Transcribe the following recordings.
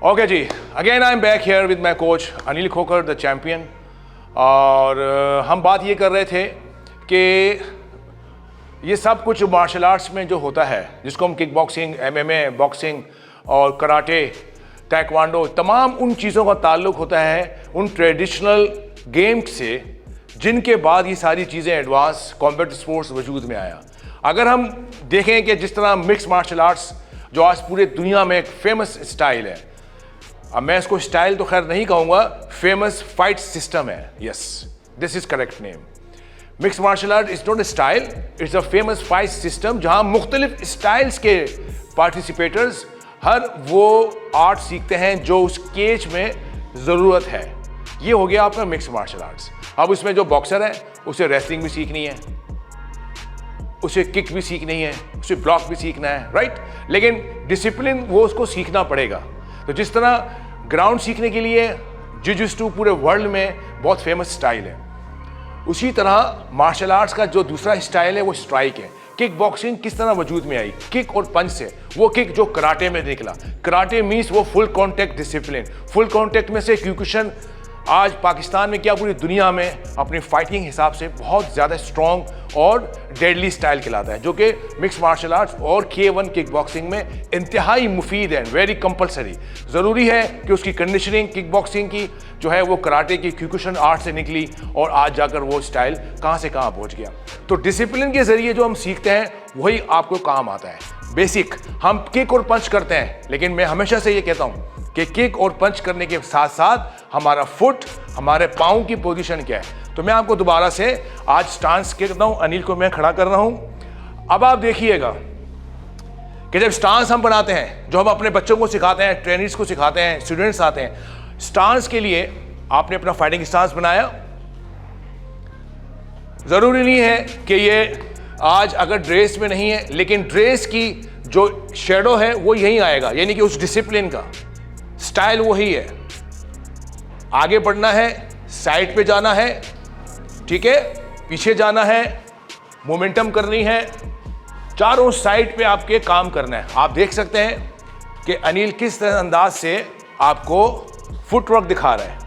Okay जी, again I am back here with my coach Anil Khokhar the champion. और हम बात ये कर रहे थे कि ये सब कुछ मार्शल आर्ट्स में जो होता है, जिसको हम किक बॉक्सिंग, एमएमए, बॉक्सिंग और कराटे, ताइक्वांडो, तमाम उन चीज़ों का ताल्लुक होता है उन ट्रेडिशनल गेम्स से जिनके बाद ये सारी चीज़ें एडवांस कॉम्बैट स्पोर्ट्स वजूद में आया। अगर हम देखें कि जिस तरह मिक्स मार्शल आर्ट्स जो आज पूरे दुनिया में एक फेमस स्टाइल है, अब मैं इसको स्टाइल तो खैर नहीं कहूँगा, फेमस फाइट सिस्टम है। Yes, this is correct name. Mix martial art is not a style, it's a famous fight system जहाँ मुख्तलिफ स्टाइल्स के पार्टिसिपेटर्स हर वो आर्ट सीखते हैं जो उस केज में ज़रूरत है। ये हो गया आपका मिक्स मार्शल आर्ट्स। अब उसमें जो बॉक्सर है उसे रेसलिंग भी सीखनी है, उसे किक भी सीखनी है, उसे ब्लॉक भी सीखना है, राइट। लेकिन डिसिप्लिन वो उसको सीखना पड़ेगा। तो जिस तरह ग्राउंड सीखने के लिए जिजिस्टू पूरे वर्ल्ड में बहुत फेमस स्टाइल है, उसी तरह मार्शल आर्ट्स का जो दूसरा स्टाइल है वो स्ट्राइक है। किक बॉक्सिंग किस तरह वजूद में आई? किक और पंच से। वो किक जो कराटे में निकला, कराटे मीन्स वो full contact discipline. Full contact में से क्यूक्शन आज पाकिस्तान में क्या पूरी दुनिया में अपनी फाइटिंग हिसाब से बहुत ज़्यादा स्ट्रॉन्ग और डेडली स्टाइल कहलाता है, जो कि मिक्स मार्शल आर्ट्स और K1 किक बॉक्सिंग में इंतहाई मुफीद है, वेरी कंपलसरी। ज़रूरी है कि उसकी कंडीशनिंग किक बॉक्सिंग की जो है वो कराटे की क्यूक्शन आर्ट से निकली और आज जाकर वो स्टाइल कहाँ से कहाँ पहुँच गया। तो डिसिप्लिन के ज़रिए जो हम सीखते हैं वही आपको काम आता है। बेसिक हम किक और पंच करते हैं, लेकिन मैं हमेशा से ये कहता हूँ कि किक और पंच करने के साथ साथ हमारा फुट, हमारे पाँव की पोजीशन क्या है। तो मैं आपको दोबारा से आज स्टांस कहता हूँ, अनिल को मैं खड़ा कर रहा हूँ। अब आप देखिएगा कि जब स्टांस हम बनाते हैं, जो हम अपने बच्चों को सिखाते हैं, ट्रेनर्स को सिखाते हैं, स्टूडेंट्स आते हैं, स्टांस के लिए आपने अपना फाइटिंग स्टांस बनाया। ज़रूरी नहीं है कि ये आज अगर ड्रेस में नहीं है, लेकिन ड्रेस की जो शेडो है वो यहीं आएगा, यानी कि उस डिसिप्लिन का स्टाइल वही है। आगे बढ़ना है, साइड पे जाना है, ठीक है, पीछे जाना है, मोमेंटम करनी है, चारों साइड पे आपके काम करना है। आप देख सकते हैं कि अनिल किस तरह अंदाज से आपको फुटवर्क दिखा रहा है।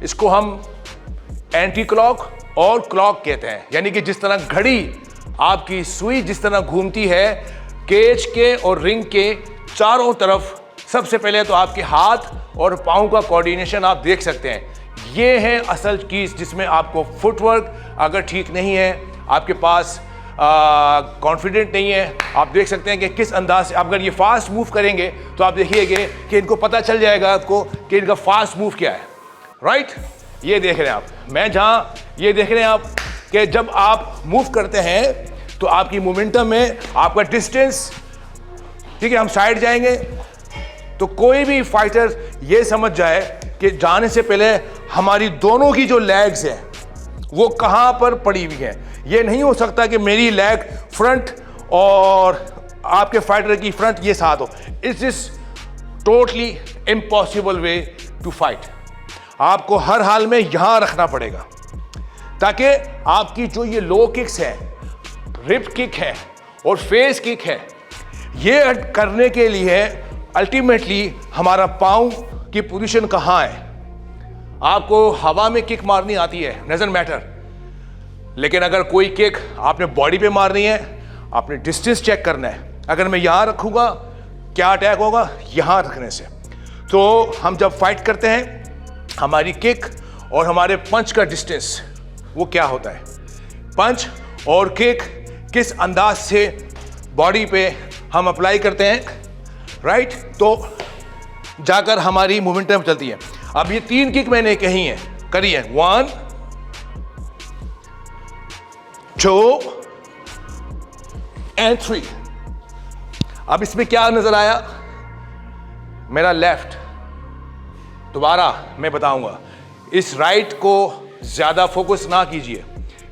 इसको हम एंटी क्लॉक और क्लॉक कहते हैं, यानी कि जिस तरह घड़ी आपकी सुई जिस तरह घूमती है केज के और रिंग के चारों तरफ, सबसे पहले तो आपके हाथ और पाँव का कोऑर्डिनेशन आप देख सकते हैं। ये है असल चीज़ जिसमें आपको फुटवर्क अगर ठीक नहीं है, आपके पास कॉन्फिडेंट नहीं है, आप देख सकते हैं कि किस अंदाज से अगर ये फास्ट मूव करेंगे तो आप देखिएगा कि इनको पता चल जाएगा आपको कि इनका फास्ट मूव क्या है, राइट। ये देख रहे हैं आप, मैं जहाँ ये देख रहे हैं आप कि जब आप मूव करते हैं तो आपकी मोमेंटम में आपका डिस्टेंस, ठीक है, हम साइड जाएंगे तो कोई भी फाइटर ये समझ जाए कि जाने से पहले हमारी दोनों की जो लेग्स हैं वो कहाँ पर पड़ी हुई हैं। ये नहीं हो सकता कि मेरी लेग फ्रंट और आपके फाइटर की फ्रंट ये साथ हो। It's is totally impossible way to fight. आपको हर हाल में यहाँ रखना पड़ेगा ताकि आपकी जो ये लो किक्स हैं, रिप किक है और फेस किक है, ये करने के लिए अल्टीमेटली हमारा पाँव की पोजीशन कहाँ है। आपको हवा में किक मारनी आती है, डजंट मैटर, लेकिन अगर कोई किक आपने बॉडी पे मारनी है, आपने डिस्टेंस चेक करना है। अगर मैं यहाँ रखूँगा क्या अटैक होगा, यहाँ रखने से। तो हम जब फाइट करते हैं हमारी किक और हमारे पंच का डिस्टेंस वो क्या होता है, पंच और किक किस अंदाज से बॉडी पे हम अप्लाई करते हैं, राइट, तो जाकर हमारी मोमेंटम चलती है। अब ये 3 किक मैंने कही है, करी है, 1 2 and 3। अब इसमें क्या नजर आया, मेरा लेफ्ट, दोबारा मैं बताऊंगा, इस राइट को ज्यादा फोकस ना कीजिए।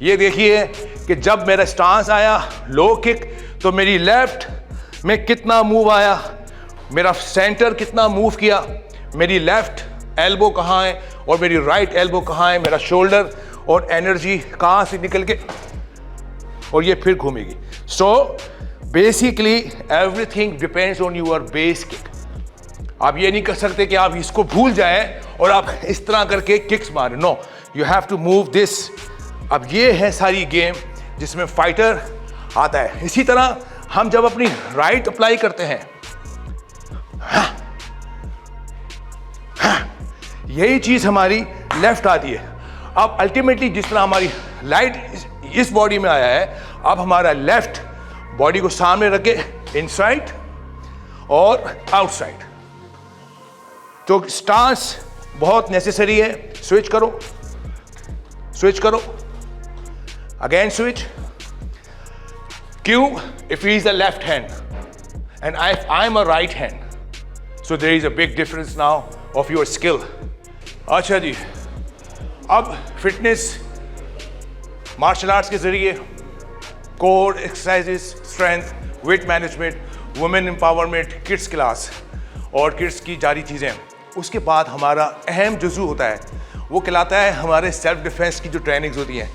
ये देखिए कि जब मेरा स्टांस आया लो किक तो मेरी लेफ्ट में कितना मूव आया, मेरा सेंटर कितना मूव किया, मेरी लेफ्ट एल्बो कहाँ है और मेरी राइट एल्बो कहाँ है, मेरा शोल्डर और एनर्जी कहाँ से निकल के और ये फिर घूमेगी। So basically everything depends on your base kick. आप ये नहीं कर सकते कि आप इसको भूल जाएं और आप इस तरह करके किक्स मारें। No, you have to move this. अब ये है सारी गेम जिसमें फाइटर आता है। इसी तरह हम जब अपनी राइट अप्लाई करते हैं, यही चीज हमारी लेफ्ट आती है। अब अल्टीमेटली जिस तरह हमारी लाइट इस बॉडी में आया है, अब हमारा लेफ्ट बॉडी को सामने रखे इनसाइड और आउटसाइड। तो स्टांस बहुत नेसेसरी है। स्विच करो, स्विच करो, अगेन स्विच। क्यों? If he is a left hand and I am a right hand, so there is a big difference now of your skill. अच्छा जी, अब फिटनेस मार्शल आर्ट्स के जरिए core exercises, strength, weight management, women empowerment, kids class और kids की जारी चीज़ें। उसके बाद हमारा अहम जुज़ू होता है, वो कहलाता है हमारे सेल्फ डिफेंस की जो ट्रेनिंग्स होती हैं।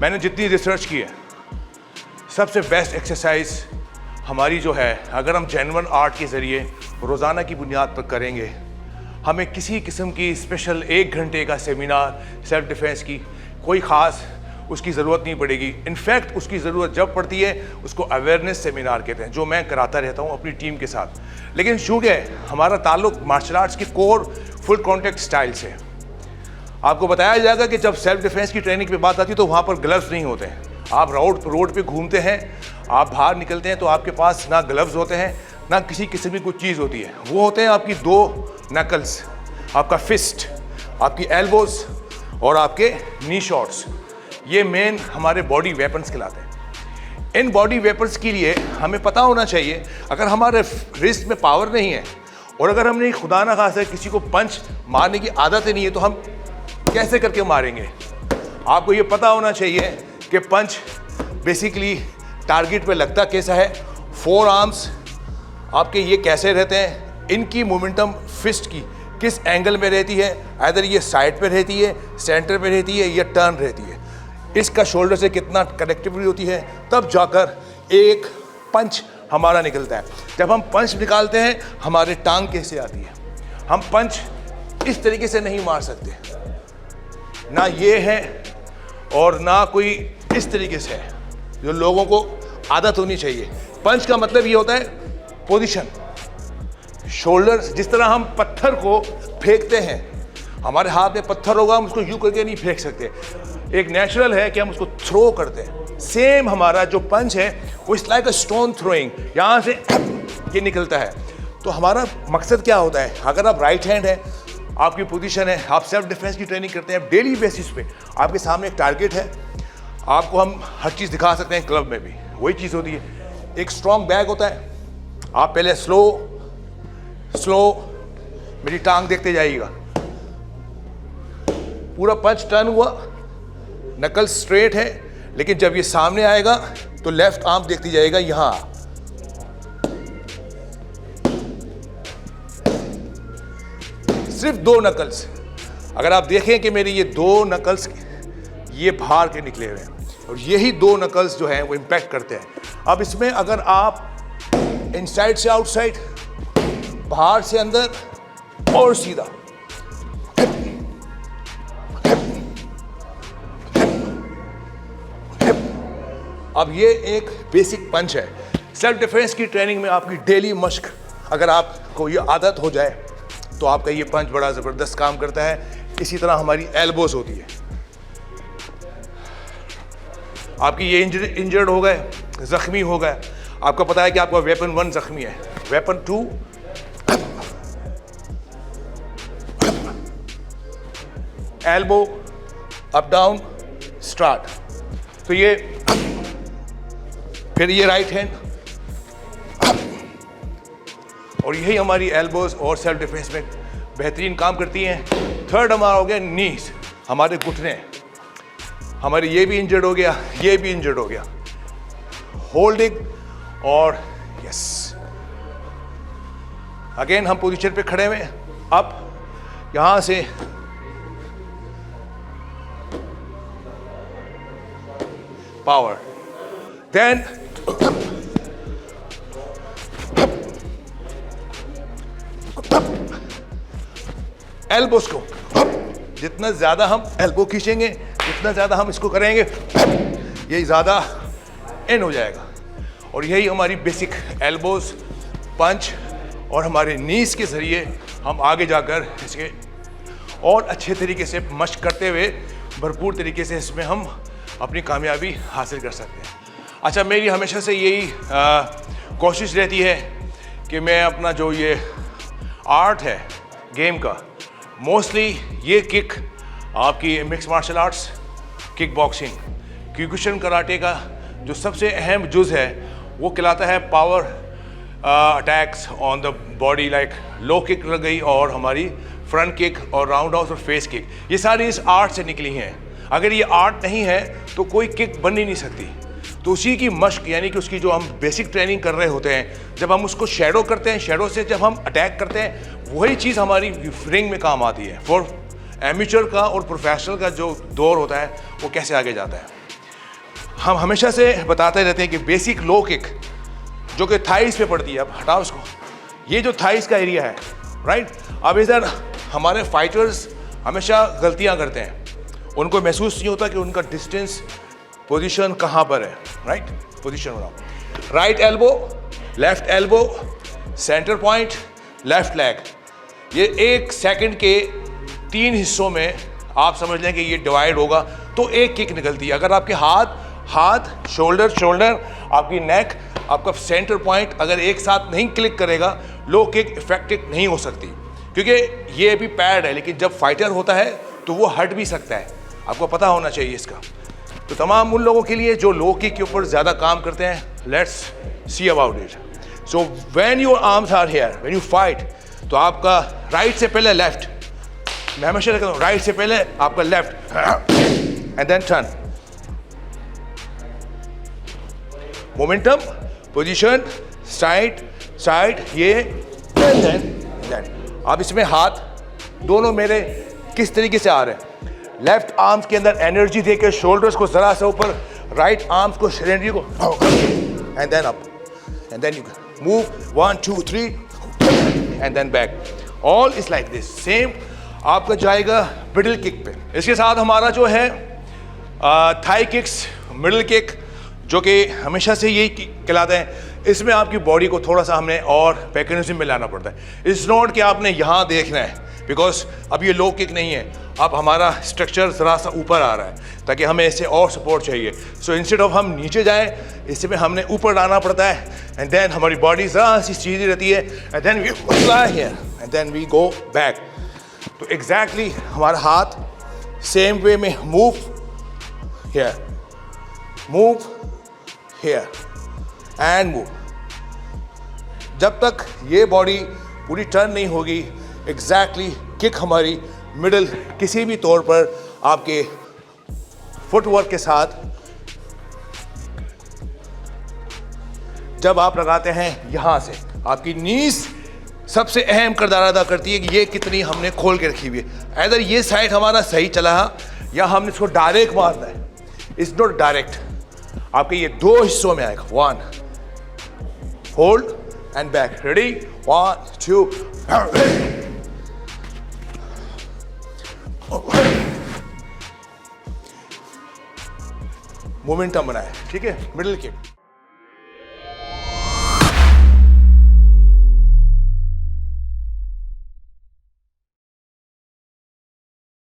मैंने जितनी रिसर्च की है, सबसे बेस्ट एक्सरसाइज हमारी जो है, अगर हम जेन्युइन आर्ट के ज़रिए रोज़ाना की बुनियाद पर करेंगे, हमें किसी किस्म की स्पेशल 1 घंटे का सेमिनार सेल्फ डिफेंस की कोई ख़ास उसकी ज़रूरत नहीं पड़ेगी। इनफैक्ट उसकी ज़रूरत जब पड़ती है उसको अवेयरनेस सेमिनार कहते हैं, जो मैं कराता रहता हूँ अपनी टीम के साथ। लेकिन चूँकि हमारा ताल्लुक मार्शल आर्ट्स के कोर फुल कॉन्टैक्ट स्टाइल से, आपको बताया जाएगा कि जब सेल्फ डिफेंस की ट्रेनिंग पे बात आती है तो वहाँ पर ग्लव्स नहीं होते हैं। आप रोड पे घूमते हैं, आप बाहर निकलते हैं तो आपके पास ना ग्लव्स होते हैं ना किसी किस्म की कुछ चीज़ होती है। वो होते हैं आपकी 2 नकल्स, आपका फिस्ट, आपकी एल्बोज और आपके नी शॉट्स। ये मेन हमारे बॉडी वेपन्स कहलाते हैं। इन बॉडी वेपन्स के लिए हमें पता होना चाहिए, अगर हमारे रिस्ट में पावर नहीं है और अगर हमने खुदा ना खासा किसी को पंच मारने की आदत ही नहीं है, तो हम कैसे करके मारेंगे। आपको ये पता होना चाहिए कि पंच बेसिकली टारगेट पे लगता कैसा है, 4 आर्म्स आपके ये कैसे रहते हैं, इनकी मोमेंटम फिस्ट की किस एंगल में रहती है, अदर ये साइड पे रहती है, सेंटर पे रहती है या टर्न रहती है, इसका शोल्डर से कितना कनेक्टिविटी होती है, तब जाकर एक पंच हमारा निकलता है। जब हम पंच निकालते हैं, हमारे टांग कैसे आती है। हम पंच इस तरीके से नहीं मार सकते, ना ये है और ना कोई इस तरीके से है, जो लोगों को आदत होनी चाहिए। पंच का मतलब ये होता है पोजीशन, शोल्डर। जिस तरह हम पत्थर को फेंकते हैं, हमारे हाथ में पत्थर होगा, हम उसको यूं करके नहीं फेंक सकते। एक नेचुरल है कि हम उसको थ्रो करते हैं। सेम हमारा जो पंच है वो it's like a stone throwing, यहाँ से ये निकलता है। तो हमारा मकसद क्या होता है, अगर आप राइट हैंड है, आपकी पोजीशन है, आप सेल्फ डिफेंस की ट्रेनिंग करते हैं डेली बेसिस पे, आपके सामने एक टारगेट है, आपको हम हर चीज़ दिखा सकते हैं। क्लब में भी वही चीज़ होती है। एक स्ट्रॉन्ग बैक होता है, आप पहले स्लो मेरी टांग देखते जाइएगा, पूरा पंच टर्न हुआ, नकल स्ट्रेट है, लेकिन जब ये सामने आएगा तो लेफ्ट आर्म देखती जाएगा यहां। सिर्फ 2 नकल्स, अगर आप देखें कि मेरे ये 2 नकल्स ये बाहर के निकले हुए हैं और यही 2 नकल्स जो हैं वो इम्पैक्ट करते हैं। अब इसमें अगर आप इनसाइड से आउटसाइड, बाहर से अंदर और सीधा, अब ये एक बेसिक पंच है। सेल्फ डिफेंस की ट्रेनिंग में आपकी डेली मश्क, अगर आपको ये आदत हो जाए तो आपका ये पंच बड़ा ज़बरदस्त काम करता है। इसी तरह हमारी एल्बोज होती है। आपकी ये इंजर्ड हो गए, ज़ख्मी हो गए, आपको पता है कि आपका वेपन 1 ज़ख्मी है, weapon 2 elbow up down start. तो ये फिर ये राइट हैंड, और यही हमारी एल्बोज और सेल्फ डिफेंस में बेहतरीन काम करती हैं। थर्ड हमारा हो गया नीज, हमारे घुटने, हमारे ये भी इंजर्ड हो गया, ये भी इंजर्ड हो गया। होल्डिंग और यस, अगेन हम पोजीशन पे खड़े हुए, अब यहां से पावर, देन एल्बोस को जितना ज्यादा हम एल्बो खींचेंगे, जितना ज्यादा हम इसको करेंगे, यही ज्यादा इन हो जाएगा। और यही हमारी बेसिक एल्बोज, पंच और हमारे नीज के जरिए हम आगे जाकर इसके और अच्छे तरीके से मशक करते हुए भरपूर तरीके से इसमें हम अपनी कामयाबी हासिल कर सकते हैं। अच्छा, मेरी हमेशा से यही कोशिश रहती है कि मैं अपना जो ये आर्ट है गेम का, मोस्टली ये किक आपकी mix martial arts, kick boxing, Kyokushin karate का जो सबसे अहम जुज़ है वो कहलाता है power attacks on the body, like low kick लग गई और हमारी फ्रंट किक और राउंड हाउस और फेस किक, ये सारी इस आर्ट से निकली हैं। अगर ये आर्ट नहीं है तो कोई किक बन ही नहीं सकती। तो उसी की मश्क यानी कि उसकी जो हम बेसिक ट्रेनिंग कर रहे होते हैं, जब हम उसको शैडो करते हैं, शैडो से जब हम अटैक करते हैं, वही चीज़ हमारी रिंग में काम आती है। फॉर एमेच्योर का और प्रोफेशनल का जो दौर होता है वो कैसे आगे जाता है। हम हमेशा से बताते रहते हैं कि बेसिक लो किक जो कि थाइस पे पड़ती है, अब हटाओ इसको, ये जो थाइस का एरिया है, राइट। अब इधर हमारे फाइटर्स हमेशा गलतियां करते हैं, उनको महसूस नहीं होता कि उनका डिस्टेंस पोजीशन कहाँ पर है, राइट। पोजीशन बनाओ, right elbow, left elbow, centre point, left leg. ये 1 सेकंड के 3 हिस्सों में आप समझ लें कि ये डिवाइड होगा तो एक किक निकलती है। अगर आपके हाथ, शोल्डर, आपकी नेक, आपका सेंटर पॉइंट अगर एक साथ नहीं क्लिक करेगा, लो किक इफेक्टिव नहीं हो सकती, क्योंकि ये अभी पैड है, लेकिन जब फाइटर होता है तो वो हट भी सकता है, आपको पता होना चाहिए इसका। तो तमाम उन लोगों के लिए जो लो किक के ऊपर ज़्यादा काम करते हैं, let's see about it. So when your arms are here, when you fight, तो आपका राइट से पहले लेफ्ट, मैं हमेशा कहता हूँ राइट से पहले आपका left and then turn, momentum, position, side, ये एंड देन। अब इसमें हाथ दोनों मेरे किस तरीके से आ रहे हैं, लेफ्ट आर्म्स के अंदर एनर्जी देकर शोल्डर्स को जरा सा ऊपर, राइट आर्म्स को शरीर को and then up and then you move 1 2 3 and then back. All is like this. Same आपका जाएगा मिडिल किक पे। इसके साथ हमारा जो है थाई किक्स, मिडिल किक, जो कि हमेशा से यही कहलाते हैं, इसमें आपकी बॉडी को थोड़ा सा हमने और मैकेनिज्म में लाना पड़ता है। इट्स नॉट कि आपने यहाँ देखना है, बिकॉज अब ये लो किक नहीं है, अब हमारा स्ट्रक्चर ज़रा सा ऊपर आ रहा है ताकि हमें इससे और सपोर्ट चाहिए। सो इंस्टेड ऑफ हम नीचे जाएं, इसमें हमें ऊपर लाना पड़ता है एंड देन हमारी बॉडी ज़रा सी सीधी रहती है and then we fly here and then we go back. तो एग्जैक्टली हमारा हाथ सेम वे में move here, move here and move. जब तक ये बॉडी पूरी टर्न नहीं होगी, एग्जैक्टली किक हमारी मिडल किसी भी तौर पर आपके फुटवर्क के साथ जब आप लगाते हैं, यहां से आपकी नीज सबसे अहम किरदार अदा करती है कि ये कितनी हमने खोल के रखी हुई है। इधर ये साइड हमारा सही चला या हमने इसको डायरेक्ट मारना है, इट्स नॉट डायरेक्ट। आपके ये 2 हिस्सों में आएगा, 1 hold and back, ready 1 2 momentum बनाए, ठीक है। Middle kick.